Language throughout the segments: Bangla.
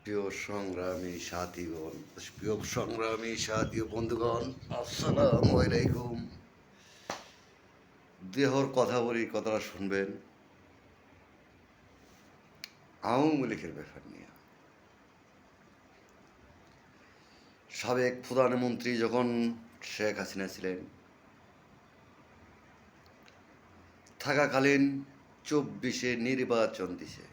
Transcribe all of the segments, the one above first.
প্রিয় সংগ্রামী সাথীগণ, প্রিয় সংগ্রামী সাথী ও বন্ধুগণ, আসসালামু আলাইকুম। দেহর কথা বলি, কথাটা শুনবেন। আওয়ামী লীগের ব্যাপার নিয়ে সাবেক প্রধানমন্ত্রী যখন শেখ হাসিনা ছিলেন, থাকাকালীন 24-এ নির্বাচন দিছে।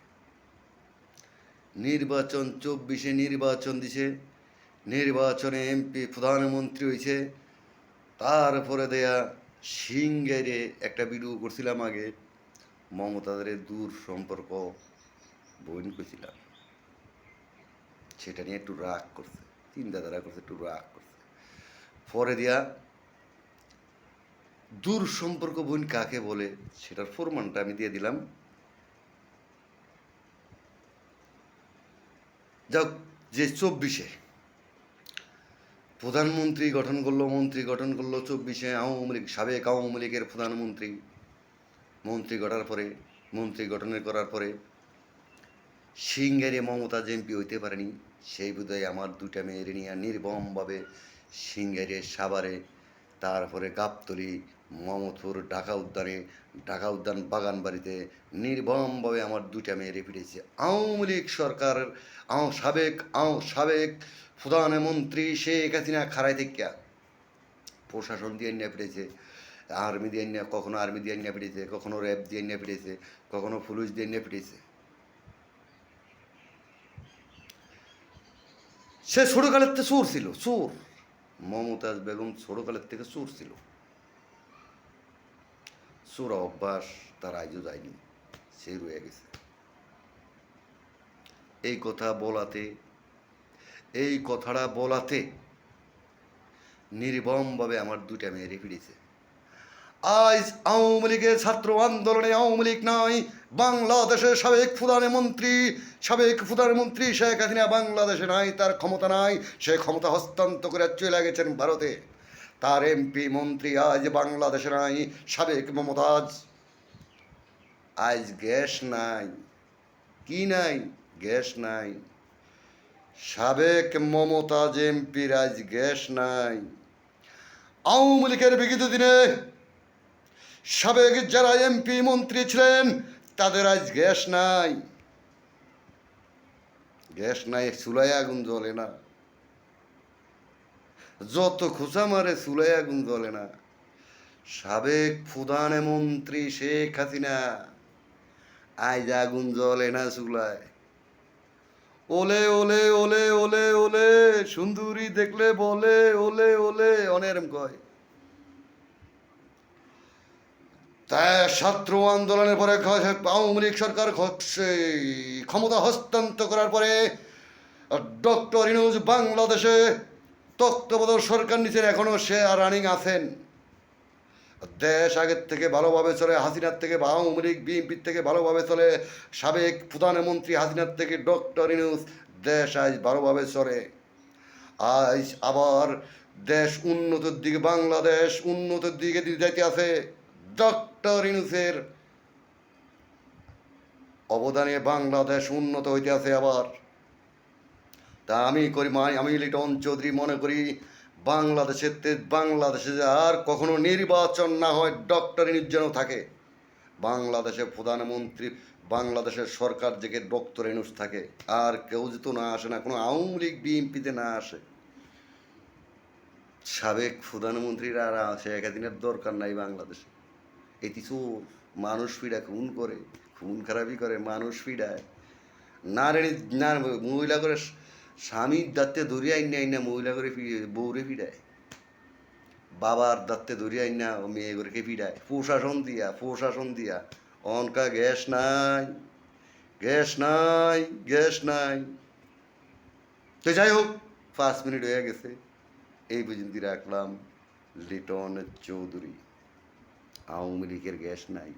নির্বাচনে এমপি প্রধানমন্ত্রী হয়েছে। তারপরে দেয়া সিঙ্গারে একটা ভিডিও করছিলাম আগে, মমতাদের দূর সম্পর্ক বইন করছিলাম, সেটা নিয়ে একটু রাগ করছে, চিন্তাধারা করছে, একটু রাগ করছে। পরে দিয়া দূর সম্পর্ক বোন কাকে বলে সেটার প্রমাণটা আমি দিয়ে দিলাম। যাক, যে 24-এ প্রধানমন্ত্রী গঠন করলো, মন্ত্রী গঠন করলো, 24-এ আওয়ামী লীগ, সাবেক আওয়ামী লীগের প্রধানমন্ত্রী মন্ত্রী গঠনের করার পরে সিঙ্গারে মমতা এমপি হইতে পারেনি। সেই বোধহয় আমার দুটা মেয়ের নিয়ে নির্মমভাবে সিঙ্গারে, সাভারে, তারপরে গাবতলী, মমতপুর, ঢাকা উদ্যান বাগানবাড়িতে নির্মমভাবে আমার দুটা মেয়েরে পিটিয়েছে আওয়ামী লীগ সরকারের সাবেক প্রধানমন্ত্রী শেখ হাসিনা খাড়াই থেকে। প্রশাসন দিয়ে নিয়ে পিটিয়েছে, আর্মি দিয়ে নিয়ে, কখনো আর্মি দিয়ে নিয়ে পিটিয়েছে, কখনো র্যাব দিয়ে নিয়ে পিটিয়েছে, কখনো পুলিশ দিয়ে নিয়ে পিটিয়েছে। সে ছোটকালের থেকে চোর ছিল, চোর। মমতাজ বেগম ছোটকালের থেকে চোর ছিল। চোর অভ্যাস তার আজও যায়নি, সে রয়ে গেছে। এই কথাটা বলাতে নির্মমভাবে আমার দুইটা মেয়েরে ফিরেছে। আজ আওয়ামী লীগের ছাত্র আন্দোলনে আওয়ামী লীগ নয়, বাংলাদেশের সাবেক প্রধানমন্ত্রী শেখ হাসিনা বাংলাদেশে নাই, তার ক্ষমতা নাই, সে ক্ষমতা হস্তান্তর করে চলে গেছেন ভারতে। তার এমপি মন্ত্রী আজ বাংলাদেশে নাই। সাবেক মমতাজ আজ গ্যাস নাই, কি নাই? গ্যাস নাই। সাবেক মমতাজ এমপির আজ গ্যাস নাই। আওয়ামী লীগের বিগত দিনে সাবেক যারা এমপি মন্ত্রী ছিলেন তাদের আজ গ্যাস নাই। গ্যাস নাই, চুলায় আগুন জ্বলে না, যত খোঁচা মারে চুলায় আগুন জ্বলে না। সাবেক প্রধানমন্ত্রী শেখ হাসিনা আজ আগুন জ্বলে না চুলায়। ওলে ওলে ওলে ওলে ওলে, সুন্দরী দেখলে বলে ওলে ওলে, অনেরম কয়। তাই ছাত্র আন্দোলনের পরে আওয়ামী লীগ সরকার ক্ষমতা হস্তান্তর করার পরে ডক্টর ইউনূস বাংলাদেশে তত্ত্বাবধায়ক সরকার নিচে এখনো সে রানিং আছেন। দেশ আগের থেকে ভালোভাবে চলে, হাসিনার থেকে বা আওয়ামী লীগ বিএনপির থেকে ভালোভাবে চলে। সাবেক প্রধানমন্ত্রী হাসিনার থেকে ডক্টর ইউনূস, দেশ আজ ভালোভাবে চলে। আজ আবার দেশ উন্নতির দিকে, বাংলাদেশ উন্নতির দিকে যাইতে আছে। ডক্টর ইউনূসের অবদানে বাংলাদেশ উন্নত হইতে আছে আবার। তা আমি লিটন চৌধুরী মনে করি বাংলাদেশে আর কখনো নির্বাচন না হয়, ডক্টর ইউনূস যেন থাকে বাংলাদেশে প্রধানমন্ত্রী, বাংলাদেশের সরকার থেকে ডক্টর ইউনূস থাকে। আর কেউ যেহেতু না আসে, না কোনো আওয়ামী লীগ বিএনপিতে না আসে। সাবেক প্রধানমন্ত্রীরা আর শেখ হাসিনার দরকার নাই বাংলাদেশে। এটি চোর, মানুষ ফিডায়, খুন করে, খুন খারাপি করে, মানুষ ফিডায়। না মহিলা করে স্বামীর দাঁতে ধরিয়ে আইনা মহিলা করে বউরে ফিডায়, বাবার দাঁতে ধরিয়ে আইনা মেয়ে করে ফিডায়, প্রশাসন দিয়া। অনকা গ্যাস নাই। তো যাই হোক, 5 মিনিট হয়ে গেছে, এই পর্যন্ত রাখলাম। লিটন চৌধুরী, আওয়ামী লীগের গ্যাস নাই।